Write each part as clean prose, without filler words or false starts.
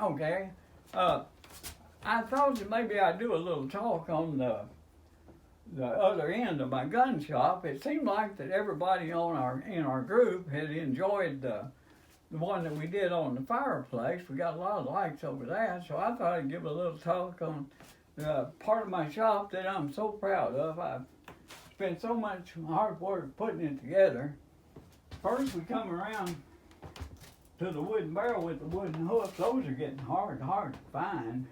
Okay. Uh, I thought that maybe I'd do a little talk on the other end of my gun shop. It seemed like that everybody in our group had enjoyed the one that we did on the fireplace. We got a lot of likes over that, so I thought I'd give a little talk on the part of my shop that I'm so proud of. I've spent so much hard work putting it together. First, we come around to the wooden barrel with the wooden hooks. Those are getting hard to find.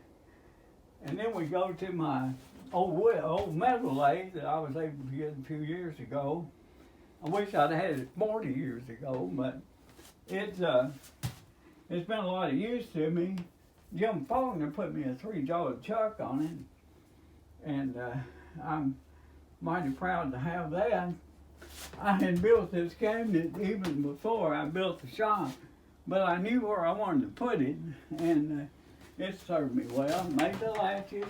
And then we go to my old metal lathe that I was able to get a few years ago. I wish I'd had it 40 years ago, but it's been a lot of use to me. Jim Faulkner put me a 3-jawed chuck on it, and I'm mighty proud to have that. I had built this cabinet even before I built the shop, but I knew where I wanted to put it, and it served me well. Made the latches.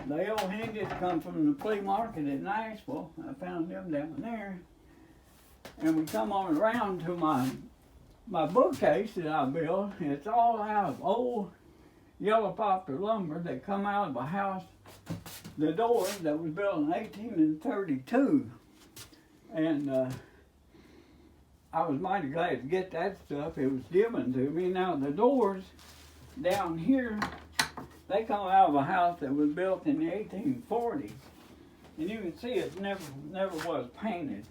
The old hinges come from the flea market in Nashville. I found them down there. And we come on around to my bookcase that I built. It's all out of old yellow poplar lumber that come out of a house, the door that was built in 1832. And I was mighty glad to get that stuff. It was given to me. Now the doors down here, they come out of a house that was built in the 1840s. And you can see it never was painted.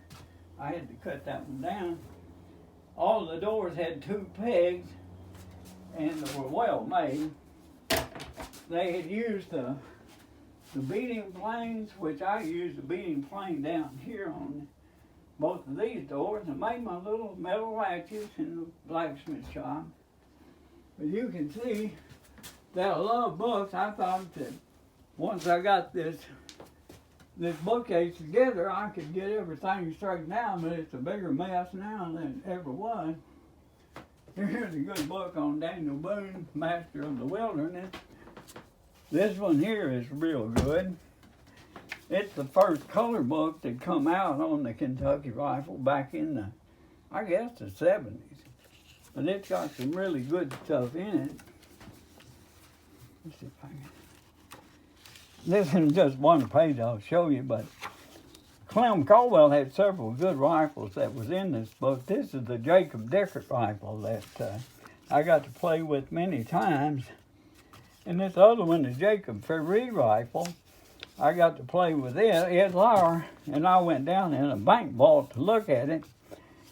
I had to cut that one down. All the doors had 2 pegs and they were well made. They had used the beading planes, which I used the beading plane down here on both of these doors, and made my little metal latches in the blacksmith shop. But you can see that I love books. I thought that once I got this bookcase together, I could get everything straightened out, but it's a bigger mess now than it ever was. Here's a good book on Daniel Boone, Master of the Wilderness. This one here is real good. It's the first color book that come out on the Kentucky rifle back in the, I guess, the 70s. But it's got some really good stuff in it. Let's see if I can. This is just one page I'll show you, but Clem Caldwell had several good rifles that was in this book. This is the Jacob Deckert rifle that I got to play with many times. And this other one, the Jacob Ferree rifle, I got to play with it, Ed Lauer, and I went down in a bank vault to look at it.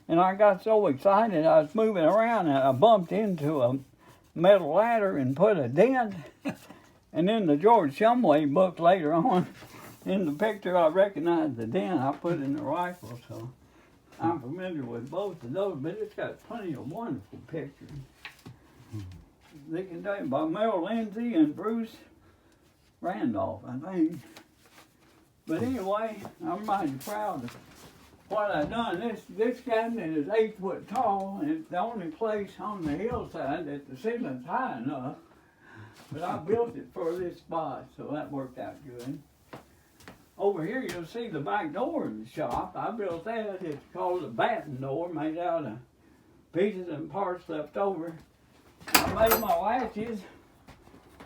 And I got so excited, I was moving around and I bumped into a metal ladder and put a dent. And in the George Shumway book later on, in the picture, I recognized the dent I put in the rifle. So I'm familiar with both of those, but it's got plenty of wonderful pictures. They can tell you by Merrill Lindsay and Bruce Randolph, I think. But anyway, I'm mighty proud of what I've done. This cabinet is 8 foot tall, and it's the only place on the hillside that the ceiling's high enough. But I built it for this spot, so that worked out good. Over here you'll see the back door of the shop. I built that. It's called a batten door, made out of pieces and parts left over. I made my latches.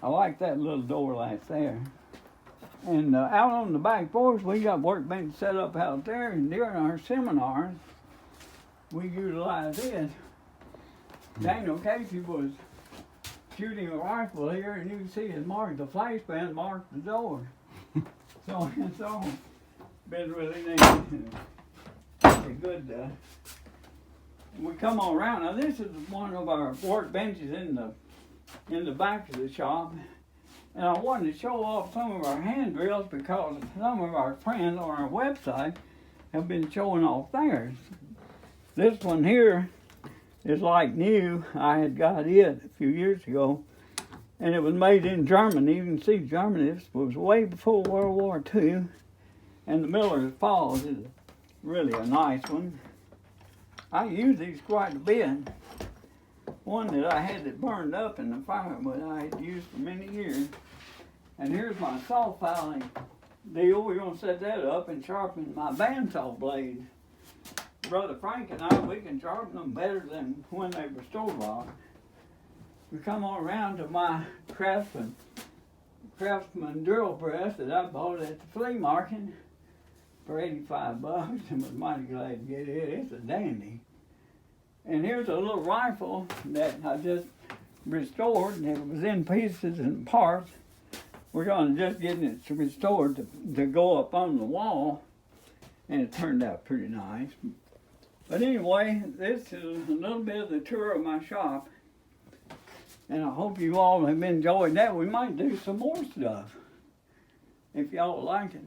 I like that little door latch there. And out on the back porch, we got workbench set up out there, and during our seminars, we utilize it. Daniel Casey was shooting a rifle here, and you can see it marked, the flash band marked the door. So it's all been really neat. Pretty good. We come on around. Now this is one of our workbenches in the back of the shop. And I wanted to show off some of our hand drills because some of our friends on our website have been showing off theirs. This one here is like new. I had got it a few years ago, and it was made in Germany. You can see Germany. This was way before World War II, and the Miller's Falls is really a nice one. I use these quite a bit. One that I had that burned up in the fire, but I had used for many years. And here's my saw filing deal. We're going to set that up and sharpen my bandsaw blades. Brother Frank and I, we can sharpen them better than when they were store-bought. we come on around to my Craftsman drill press that I bought at the flea market for $85 and was mighty glad to get it. It's a dandy. And here's a little rifle that I just restored, and it was in pieces and parts. We're going to just get it restored to go up on the wall, and it turned out pretty nice. But anyway, this is a little bit of the tour of my shop, and I hope you all have enjoyed that. We might do some more stuff if y'all like it.